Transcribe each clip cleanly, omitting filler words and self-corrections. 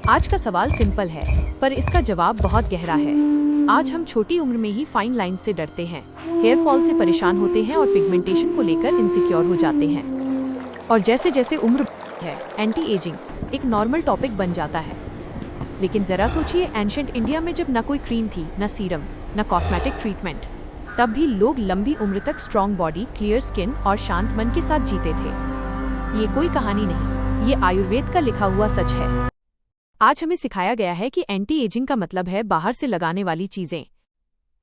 आज का सवाल सिंपल है, पर इसका जवाब बहुत गहरा है। आज हम छोटी उम्र में ही फाइन लाइन से डरते हैं, हेयर फॉल से परेशान होते हैं और पिगमेंटेशन को लेकर इनसिक्योर हो जाते हैं। और जैसे जैसे उम्र है, एंटी एजिंग एक नॉर्मल टॉपिक बन जाता है। लेकिन जरा सोचिए, एंशिएंट इंडिया में जब न कोई क्रीम थी, न सीरम, न कॉस्मेटिक ट्रीटमेंट, तब भी लोग लंबी उम्र तक स्ट्रॉन्ग बॉडी, क्लियर स्किन और शांत मन के साथ जीते थे। ये कोई कहानी नहीं, ये आयुर्वेद का लिखा हुआ सच है। आज हमें सिखाया गया है कि एंटी एजिंग का मतलब है बाहर से लगाने वाली चीजें,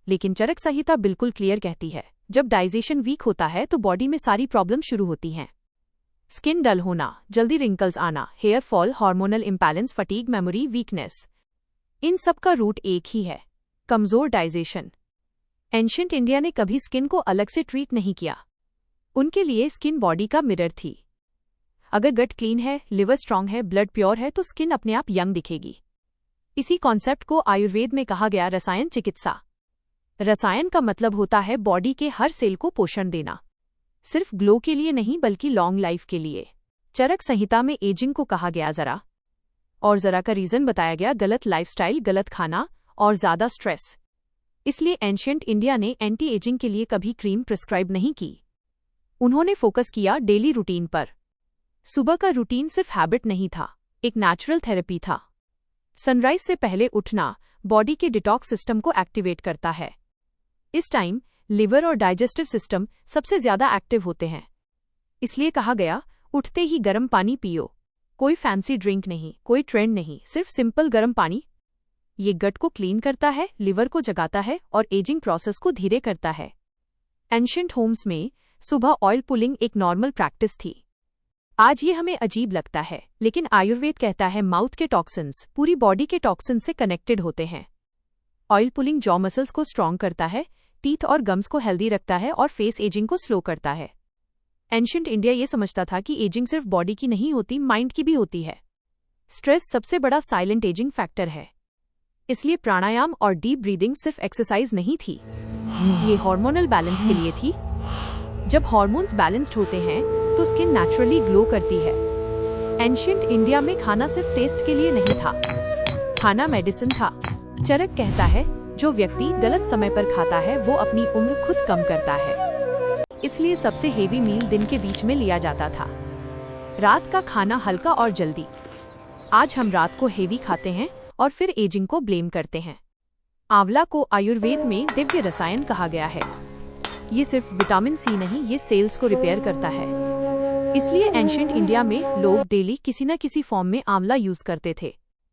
लेकिन चरक संहिता बिल्कुल क्लियर कहती है, जब डाइजेशन वीक होता है तो बॉडी में सारी प्रॉब्लम शुरू होती हैं। स्किन डल होना, जल्दी रिंकल्स आना, hair fall, hormonal imbalance, fatigue, memory weakness, इन सब का रूट एक ही है, कमजोर डाइजेशन। एंशिएंट इंडिया ने कभी स्किन को अलग से ट्रीट नहीं किया। उनके लिए स्किन बॉडी का मिरर थी। अगर गट क्लीन है, लिवर स्ट्रांग है, ब्लड प्योर है तो स्किन अपने आप यंग दिखेगी। इसी कॉन्सेप्ट को आयुर्वेद में कहा गया रसायन चिकित्सा। रसायन का मतलब होता है बॉडी के हर सेल को पोषण देना, सिर्फ ग्लो के लिए नहीं बल्कि लॉन्ग लाइफ के लिए। चरक संहिता में एजिंग को कहा गया जरा का रीजन बताया गया, गलत लाइफस्टाइल, गलत खाना और ज्यादा स्ट्रेस। इसलिए एंशिएंट इंडिया ने एंटी एजिंग के लिए कभी क्रीम प्रिस्क्राइब नहीं की। उन्होंने फोकस किया डेली रूटीन पर। सुबह का रूटीन सिर्फ हैबिट नहीं था, एक नेचुरल थेरेपी था। सनराइज से पहले उठना बॉडी के डिटॉक्स सिस्टम को एक्टिवेट करता है। इस टाइम लिवर और डाइजेस्टिव सिस्टम सबसे ज्यादा एक्टिव होते हैं। इसलिए कहा गया, उठते ही गर्म पानी पियो। कोई फैंसी ड्रिंक नहीं, कोई ट्रेंड नहीं, सिर्फ सिंपल गर्म पानी। ये गट को क्लीन करता है, लिवर को जगाता है और एजिंग प्रोसेस को धीरे करता है। एंशिएंट होम्स में सुबह ऑयल पुलिंग एक नॉर्मल प्रैक्टिस थी। आज ये हमें अजीब लगता है, लेकिन आयुर्वेद कहता है माउथ के टॉक्सिन्स पूरी बॉडी के टॉक्सिन से कनेक्टेड होते हैं। ऑयल पुलिंग जॉ मसल्स को स्ट्रॉन्ग करता है, टीथ और गम्स को हेल्दी रखता है और फेस एजिंग को स्लो करता है। एंशिएंट इंडिया ये समझता था कि एजिंग सिर्फ बॉडी की नहीं होती, माइंड की भी होती है। स्ट्रेस सबसे बड़ा साइलेंट एजिंग फैक्टर है। इसलिए प्राणायाम और डीप ब्रीदिंग सिर्फ एक्सरसाइज नहीं थी, ये हार्मोनल बैलेंस के लिए थी। जब हार्मोन्स बैलेंस्ड होते हैं तो स्किन नेचुरली ग्लो करती है। एंशिएंट इंडिया में खाना सिर्फ टेस्ट के लिए नहीं था, खाना मेडिसिन था। चरक कहता है, जो व्यक्ति गलत समय पर खाता है वो अपनी उम्र खुद कम करता है। इसलिए सबसे हेवी मील दिन के बीच में लिया जाता था, रात का खाना हल्का और जल्दी। आज हम रात को हेवी खाते हैं और फिर एजिंग को ब्लेम करते हैं। आंवला को आयुर्वेद में दिव्य रसायन कहा गया है। ये सिर्फ विटामिन सी नहीं, ये सेल्स को रिपेयर करता है। इसलिए एंशिएंट इंडिया में लोग डेली किसी न किसी फॉर्म में आंवला यूज करते थे।